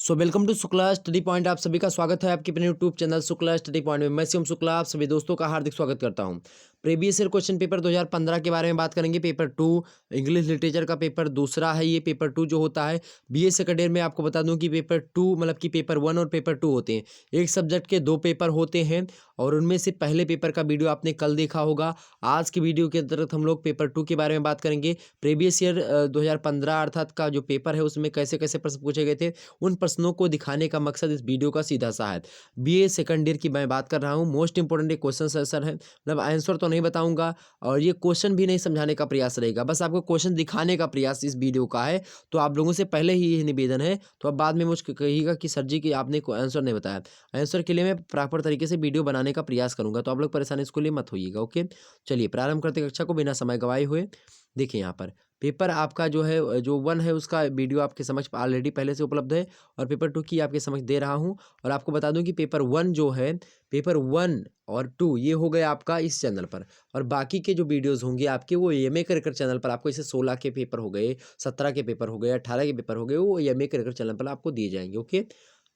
So welcome to Shukla study point. आप सभी का स्वागत है आपके अपने YouTube channel Shukla study point में। मैं शिवम शुक्ला आप सभी दोस्तों का हार्दिक स्वागत करता हूं। प्रीवियस ईयर क्वेश्चन पेपर 2015 के बारे में बात करेंगे। पेपर 2 इंग्लिश लिटरेचर का पेपर दूसरा है। ये पेपर 2 जो होता है बीए सेकेंड ईयर में, आपको बता दूं कि पेपर 2 मतलब कि पेपर 1 और पेपर 2 होते हैं। एक सब्जेक्ट के 2 पेपर होते हैं और उनमें से पहले पेपर का वीडियो आपने कल देखा होगा। आज की वीडियो के अंतर्गत हम लोग पेपर 2 के बारे में बात करेंगे। प्रीवियस ईयर 2015 अर्थात का जो पेपर है उसमें कैसे कैसे प्रश्न पूछे गए थे, उन प्रश्नों को दिखाने का मकसद इस वीडियो का सीधा सा है। बीए सेकंड ईयर की मैं बात कर रहा हूँ। मोस्ट इंपोर्टेंट एक क्वेश्चन आंसर है, मतलब आंसर तो नहीं बताऊंगा और ये क्वेश्चन भी नहीं समझाने का प्रयास रहेगा, बस आपको क्वेश्चन दिखाने का प्रयास इस वीडियो का है। तो आप लोगों से पहले ही ये निवेदन है, तो अब बाद में मुझे कहिएगा कि सर जी की आपने आंसर नहीं बताया। आंसर के लिए मैं प्रॉपर तरीके से वीडियो बनाने का प्रयास करूंगा, तो आप लोग परेशानी इसको लिए मत होइएगा। ओके, चलिए प्रारंभ करते कक्षा को बिना समय गवाए हुए। देखिए यहाँ पर पेपर आपका जो है, जो 1 है उसका वीडियो आपके समझ ऑलरेडी पहले से उपलब्ध है और पेपर 2 की आपके समझ दे रहा हूं। और आपको बता दूं कि पेपर 1 जो है, पेपर 1 और 2 ये हो गया आपका इस चैनल पर, और बाकी के जो वीडियोस होंगे आपके वो एमए कर चैनल पर आपको, जैसे 16 के पेपर हो गए, 17 के पेपर हो गए, 18 के पेपर हो गए, वो एमए कर चैनल पर आपको दिए जाएंगे। ओके,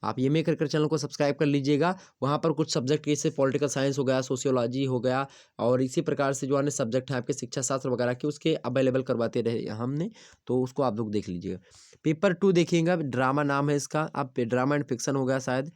आप एमए कर चैनल को सब्सक्राइब कर लीजिएगा। वहाँ पर कुछ सब्जेक्ट जैसे पॉलिटिकल साइंस हो गया, सोशियोलॉजी हो गया और इसी प्रकार से जो अन्य सब्जेक्ट हैं आपके शिक्षा शास्त्र वगैरह के, उसके अवेलेबल करवाते रहे हमने, तो उसको आप लोग देख लीजिएगा। पेपर 2 देखिएगा, ड्रामा नाम है इसका, आप ड्रामा एंड फिक्शन हो गया शायद।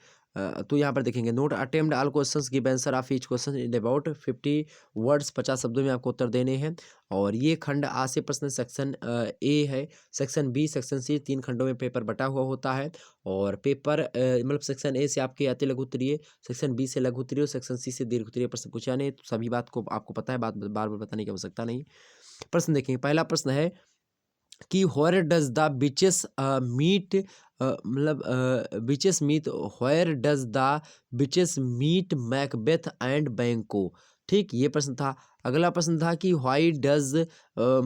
तो यहाँ पर देखेंगे note attempt all questions give answer of each question in about 50 words, 50 शब्दों में आपको उत्तर देने हैं। और ये खंड आ से प्रश्न सेक्शन ए है। सेक्शन बी, सेक्शन सी, 3 खंडों में पेपर बटा हुआ होता है। और पेपर मतलब सेक्शन ए से आपके आते लघु उत्तरीय, सेक्शन बी से लघु उत्तरीय और सेक्शन सी से दीर्घ उत्तरीय प्रश्न पूछे जाने। तो सभी बात को आपको पता है, बात बार बार बताने की आवश्यकता नहीं। प्रश्न देखेंगे, पहला प्रश्न है कि where does the witches meet, मतलब witches meet, where does the witches meet Macbeth and Banquo. ठीक, ये प्रश्न था। अगला प्रश्न था कि why does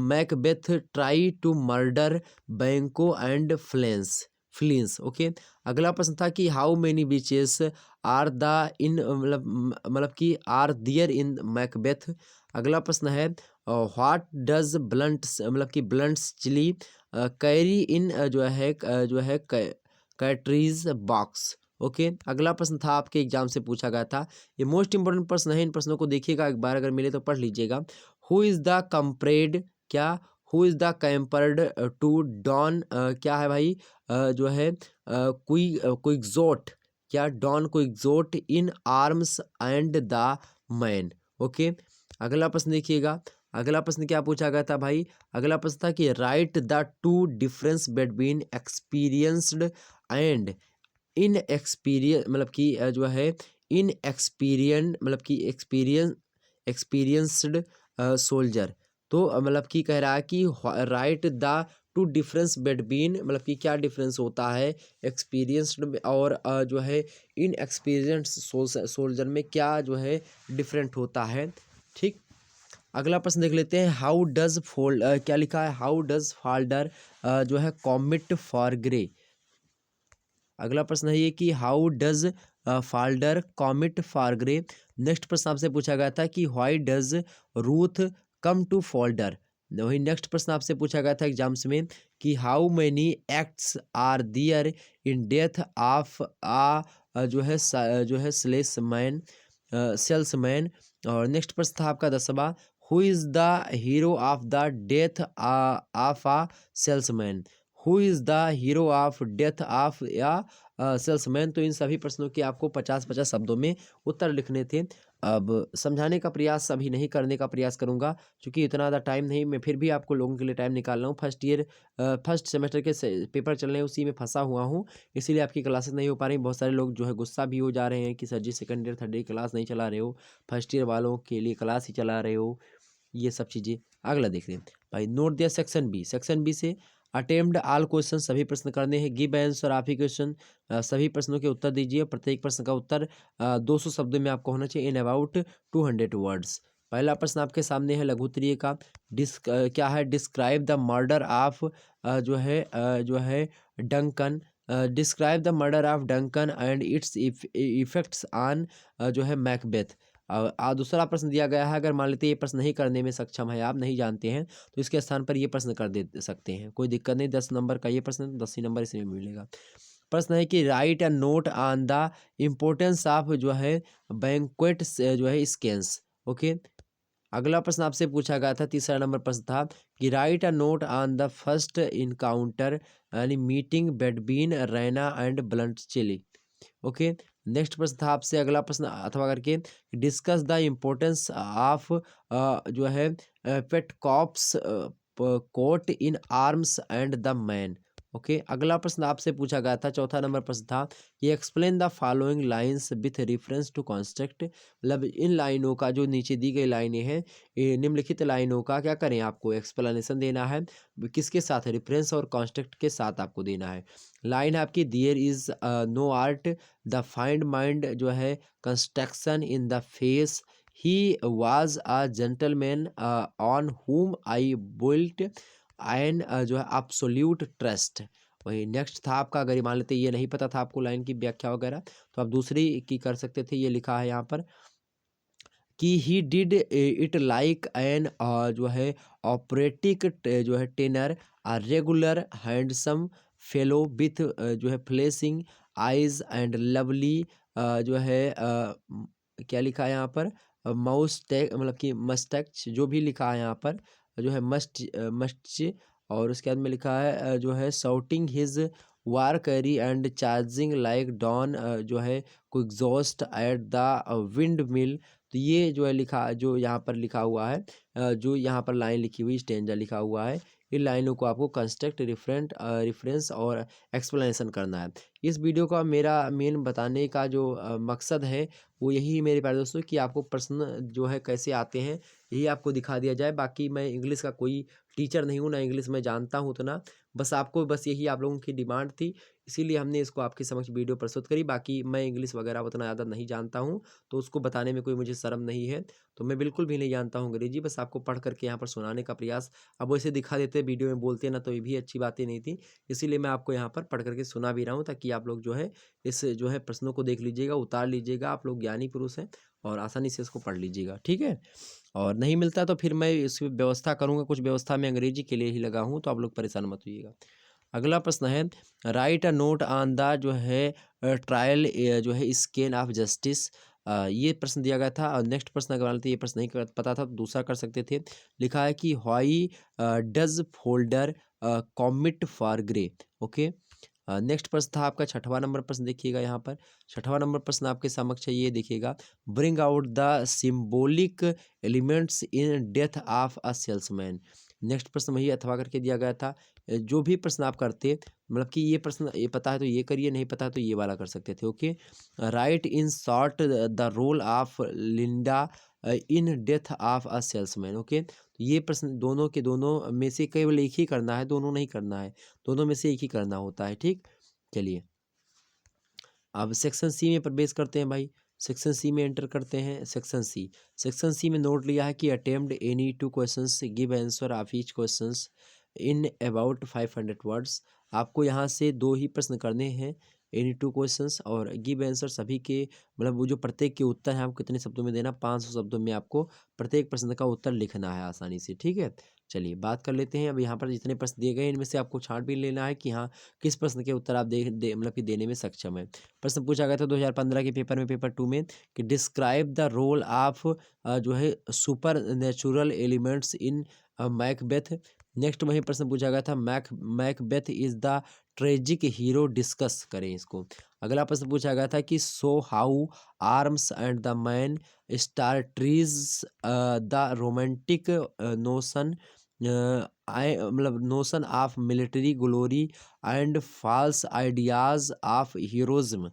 Macbeth try to murder Banquo and Fleance. Okay, अगला प्रश्न था कि how many witches are there in, मतलब कि आर दियर इन मैकबेथ। अगला प्रश्न है व्हाट डज ब्लंट, मतलब कि ब्लंट्स चिली कैरी इन, जो है कैटरीज बॉक्स। ओके, अगला प्रश्न था आपके एग्जाम से पूछा गया था, ये मोस्ट इंपोर्टेंट प्रश्न है, इन प्रश्नों को देखिएगा एक बार, अगर मिले तो पढ़ लीजिएगा। हु इज द कंप्रेड, क्या who is the compared to Don, क्या है भाई, जो है क्विक्सोट, क्या Don Quixote in Arms and the Man. Okay, अगला प्रश्न देखिएगा, अगला प्रश्न क्या पूछा गया था भाई, अगला प्रश्न था कि right the two difference between experienced and in experience, मतलब कि जो है इन एक्सपीरियंस, मतलब कि एक्सपीरियंस्ड सोल्जर। तो मतलब कि कह रहा है कि right the two difference between, मतलब कि क्या डिफरेंस होता है एक्सपीरियंस्ड और जो है इन एक्सपीरियंस सोल्जर में, क्या जो है डिफरेंट होता है। ठीक, अगला प्रश्न देख लेते हैं, हाउ डज फोल्ड, क्या लिखा है, हाउ डज फोल्डर जो है कॉमिट फॉर ग्रे। अगला प्रश्न है ये कि how does Folder commit for Grey. Next प्रश्न आपसे पूछा गया था कि why does Ruth come to Folder. वही नेक्स्ट प्रश्न आपसे पूछा गया था एग्जाम्स में कि how many acts are there in Death of a, जो है सेल्समैन। और नेक्स्ट प्रश्न था आपका 10वां, who is the hero of the Death of a Salesman. Who is the hero of Death of a salesman. तो इन सभी प्रश्नों के आपको 50-50 शब्दों में उत्तर लिखने थे। अब समझाने का प्रयास अभी नहीं करने का प्रयास करूंगा, क्योंकि इतना ज़्यादा टाइम नहीं, मैं फिर भी आपको लोगों के लिए टाइम निकाल रहा हूँ। फर्स्ट सेमेस्टर के पेपर चल रहे हैं, उसी में फंसा हुआ हूँ, इसीलिए आपकी क्लासेस नहीं हो पा रही। बहुत सारे लोग जो है गुस्सा भी हो जा रहे हैं कि sir ji second year third year class नहीं चला रहे हो, फर्स्ट ईयर वालों के लिए क्लास ही चला रहे हो, ये सब चीज़ें। अगला देख रहे हैं भाई, नोट दिया सेक्शन बी। सेक्शन बी से अटेम्प्ट ऑल क्वेश्चन, सभी प्रश्न करने हैं। गिव आंसर ऑफ क्वेश्चन, सभी प्रश्नों के उत्तर दीजिए। प्रत्येक प्रश्न का उत्तर 200 शब्दों में आपको होना चाहिए, इन अबाउट 200 वर्ड्स। पहला प्रश्न आपके सामने है लघु उत्तरीय का, क्या है, डिस्क्राइब द मर्डर ऑफ, जो है Duncan. Describe the murder of Duncan and it's effects on, जो है मैकबेथ। दूसरा प्रश्न दिया गया है, अगर मान लेते ये प्रश्न नहीं करने में सक्षम है, आप नहीं जानते हैं, तो इसके स्थान पर ये प्रश्न कर दे सकते हैं, कोई दिक्कत नहीं। 10 नंबर का ये प्रश्न, 10 ही नंबर इसमें मिलेगा। प्रश्न है कि write a note on the importance of जो है बैंक्वेट जो है स्केन्स। ओके, अगला प्रश्न आपसे पूछा गया था, तीसरा नंबर प्रश्न था कि write a note on the first encounter यानी meeting between Raina and Bluntschli. Okay, next प्रश्न था आपसे, अगला प्रश्न अथवा करके डिस्कस द इम्पोर्टेंस ऑफ जो है Petkoff's coat in Arms and the Man. Okay, अगला प्रश्न आपसे पूछा गया था, चौथा नंबर प्रश्न था कि explain the following lines with reference to construct. मतलब इन लाइनों का, जो नीचे दी गई लाइनें हैं, ये निम्नलिखित लाइनों का क्या करें, आपको एक्सप्लेनेशन देना है, किसके साथ, रेफरेंस और कॉन्स्ट्रक्ट के साथ आपको देना है। लाइन है आपकी, there is no art the find mind जो है construction in the face, he was a gentleman on whom I बुइल्ट and जो है एब्सोल्यूट ट्रस्ट। वही नेक्स्ट था आपका, अगर ये मान लेते ये नहीं पता था आपको लाइन की व्याख्या वगैरह, तो आप दूसरी की कर सकते थे। ये लिखा है यहाँ पर कि he did it like an जो है ऑपरेटिक जो है tenor, a regular handsome fellow with जो है फ्लेशिंग आइज एंड लवली जो है क्या लिखा है यहाँ पर, माउस्टैक, मतलब कि मस्टच, जो भी लिखा है यहाँ पर जो है मस्ट, और उसके बाद में लिखा है जो है shouting his war cry and charging like Don जो है Quixote at the windmill. तो ये जो है लिखा, जो यहाँ पर लिखा हुआ है जो यहाँ पर लाइन लिखी हुई, स्टेंजा लिखा हुआ है, इन लाइनों को आपको कंस्ट्रक्ट, रेफरेंस और एक्सप्लेनेशन करना है। इस वीडियो का मेरा मेन बताने का जो मकसद है वो यही मेरे प्यारे दोस्तों, कि आपको प्रश्न जो है कैसे आते हैं यही आपको दिखा दिया जाए। बाकी मैं इंग्लिश का कोई टीचर नहीं हूँ, ना इंग्लिश में जानता हूँ उतना, बस आपको बस यही आप लोगों की डिमांड थी, इसीलिए हमने इसको आपके समक्ष वीडियो प्रस्तुत करी। बाकी मैं इंग्लिश वगैरह उतना ज़्यादा नहीं जानता हूँ, तो उसको बताने में कोई मुझे शर्म नहीं है। तो मैं बिल्कुल भी नहीं जानता हूँ अंग्रेजी, बस आपको पढ़ करके यहाँ पर सुनाने का प्रयास। अब वैसे दिखा देते वीडियो में बोलते ना, तो ये भी अच्छी बातें नहीं थी, इसीलिए मैं आपको यहाँ पर पढ़ करके सुना भी रहा हूँ, ताकि आप लोग जो है इस जो है प्रश्नों को देख लीजिएगा, उतार लीजिएगा। आप लोग ज्ञानी पुरुष हैं और आसानी से इसको पढ़ लीजिएगा, ठीक है। और नहीं मिलता तो फिर मैं इसकी व्यवस्था करूँगा, कुछ व्यवस्था में अंग्रेजी के लिए ही लगा हूँ, तो आप लोग परेशान मत होइएगा। अगला प्रश्न है, right a note on the जो है ट्रायल जो है स्केन ऑफ जस्टिस। ये प्रश्न दिया गया था। और नेक्स्ट प्रश्न अगर मान लेते ये प्रश्न नहीं पता था तो दूसरा कर सकते थे। लिखा है कि why does Folder commit for grey. Okay, next प्रश्न था आपका छठवां नंबर प्रश्न, देखिएगा यहाँ पर छठवां नंबर प्रश्न आपके समक्ष है, ये देखिएगा, bring out the symbolic elements in Death of a salesman. Next प्रश्न वही अथवा करके दिया गया था। जो भी प्रश्न आप करते, मतलब कि ये प्रश्न ये पता है तो ये करिए, नहीं पता है तो ये वाला कर सकते थे। Okay, right in short the role of Linda in Death of a Salesman. Okay, तो ये प्रश्न दोनों के दोनों में से केवल एक ही करना है, दोनों नहीं करना है, दोनों में से एक ही करना होता है, ठीक। चलिए अब सेक्शन सी में प्रवेश करते हैं भाई। सेक्शन सी में एंटर करते हैं। सेक्शन सी में नोट लिया है कि attempt any two questions, give answer of each questions in about 500 words. आपको यहाँ से 2 ही प्रश्न करने हैं, एनी टू क्वेश्चंस और गिव आंसर, सभी के मतलब वो जो प्रत्येक के उत्तर हैं आपको कितने शब्दों में देना, 500 शब्दों में आपको प्रत्येक प्रश्न का उत्तर लिखना है आसानी से, ठीक है। चलिए बात कर लेते हैं। अब यहाँ पर जितने प्रश्न दिए गए इनमें से आपको छांटबीन लेना है कि हाँ किस प्रश्न के उत्तर आप मतलब कि देने में सक्षम है। प्रश्न पूछा गया था 2015 के पेपर में, पेपर 2 में, कि डिस्क्राइब द रोल ऑफ जो है supernatural elements in Macbeth. Next वही प्रश्न पूछा गया था, Macbeth is the tragic hero, discuss करें इसको। अगला प्रश्न पूछा गया था कि so how Arms and the Man satirizes the romantic notion, I मतलब notion of military glory and false ideas of heroism.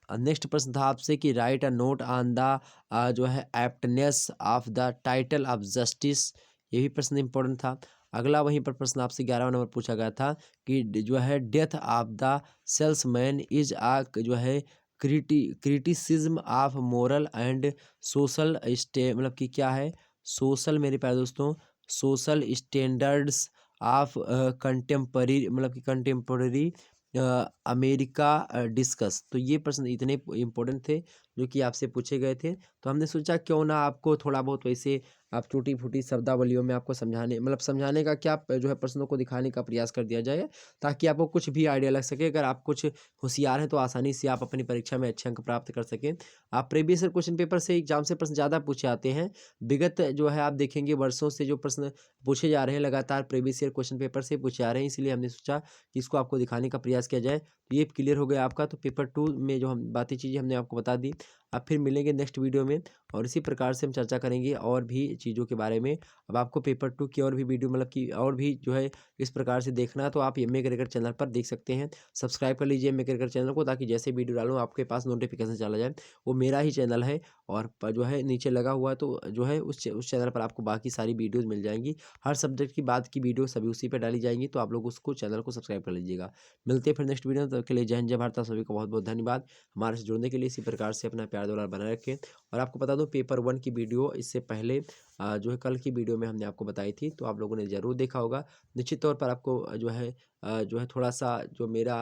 Next प्रश्न था आपसे कि write a note on the जो है aptness of the title of Justice. ये भी प्रश्न इंपॉर्टेंट था। अगला वहीं पर प्रश्न आपसे 11वां नंबर पूछा गया था कि जो है Death of the Salesman is a जो है criticism of moral and social stay, मतलब कि क्या है, सोशल, मेरे प्यारे दोस्तों, सोशल स्टैंडर्ड्स ऑफ कंटेम्पररी, मतलब कि कंटेम्पररी अमेरिका, डिस्कस। तो ये प्रश्न इतने इंपॉर्टेंट थे जो कि आपसे पूछे गए थे। तो हमने सोचा क्यों ना आपको थोड़ा बहुत वैसे आप टूटी-फूटी शब्दावलियों में आपको समझाने मतलब समझाने का क्या जो है प्रश्नों को दिखाने का प्रयास कर दिया जाए, ताकि आपको कुछ भी आइडिया लग सके। अगर आप कुछ होशियार हैं तो आसानी से आप अपनी परीक्षा में अच्छे अंक प्राप्त कर सकें। आप प्रीवियस ईयर क्वेश्चन पेपर से एग्जाम से प्रश्न ज़्यादा पूछे आते हैं। विगत जो है आप देखेंगे वर्षों से जो प्रश्न पूछे जा रहे हैं लगातार प्रीवियस ईयर क्वेश्चन पेपर से पूछे आ रहे हैं, इसलिए हमने सोचा कि इसको आपको दिखाने का प्रयास किया जाए। तो ये क्लियर हो गया आपका। तो पेपर 2 में जो हम बाकी चीज़ें हमने आपको बता दी। अब फिर मिलेंगे नेक्स्ट वीडियो में और इसी प्रकार से हम चर्चा करेंगे और भी चीज़ों के बारे में। अब आपको पेपर 2 की और भी वीडियो मतलब कि और भी जो है इस प्रकार से देखना है तो आप एमए क्रिकेट चैनल पर देख सकते हैं। सब्सक्राइब कर लीजिए एमए क्रिकेट चैनल को, ताकि जैसे वीडियो डालूँ आपके पास नोटिफिकेशन चला जाए। वो मेरा ही चैनल है और जो है नीचे लगा हुआ है, तो जो है उस चैनल पर आपको बाकी सारी वीडियोज़ मिल जाएँगी। हर सब्जेक्ट की बात की वीडियो सभी उसी पे डाली जाएँगी, तो आप लोग उसको चैनल को सब्सक्राइब कर लीजिएगा। मिलते हैं फिर नेक्स्ट वीडियो में, तब के लिए जय हिंद, जय भारत। आप सभी को बहुत-बहुत धन्यवाद हमारे से जुड़ने के लिए। इसी प्रकार से अपना प्यार दुलार बनाए रखें। और आपको बता दूं पेपर 1 की वीडियो इससे पहले जो है कल की वीडियो में हमने आपको बताई थी, तो आप लोगों ने ज़रूर देखा होगा। निश्चित तौर पर आपको जो है थोड़ा-सा जो मेरा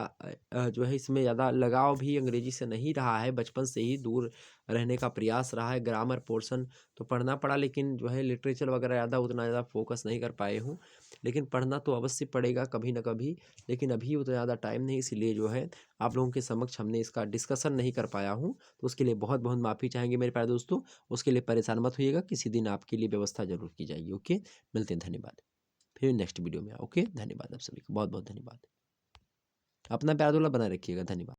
जो है इसमें ज़्यादा लगाव भी अंग्रेजी से नहीं रहा है, बचपन से ही दूर रहने का प्रयास रहा है। ग्रामर पोर्शन तो पढ़ना पड़ा, लेकिन जो है लिटरेचर वगैरह ज़्यादा उतना ज़्यादा फोकस नहीं कर पाए हूँ। लेकिन पढ़ना तो अवश्य पड़ेगा कभी न कभी, लेकिन अभी उतना ज़्यादा टाइम नहीं, इसीलिए जो है आप लोगों के समक्ष हमने इसका डिस्कशन नहीं कर पाया हूँ। तो उसके लिए बहुत-बहुत माफ़ी चाहेंगे मेरे प्यारे दोस्तों। उसके लिए परेशान मत होइएगा, किसी दिन आपके लिए व्यवस्था ज़रूर की जाएगी। ओके, मिलते हैं, धन्यवाद। फिर नेक्स्ट वीडियो में ओके, धन्यवाद आप सभी का बहुत-बहुत धन्यवाद। अपना प्यार दुलार बनाए रखिएगा, धन्यवाद।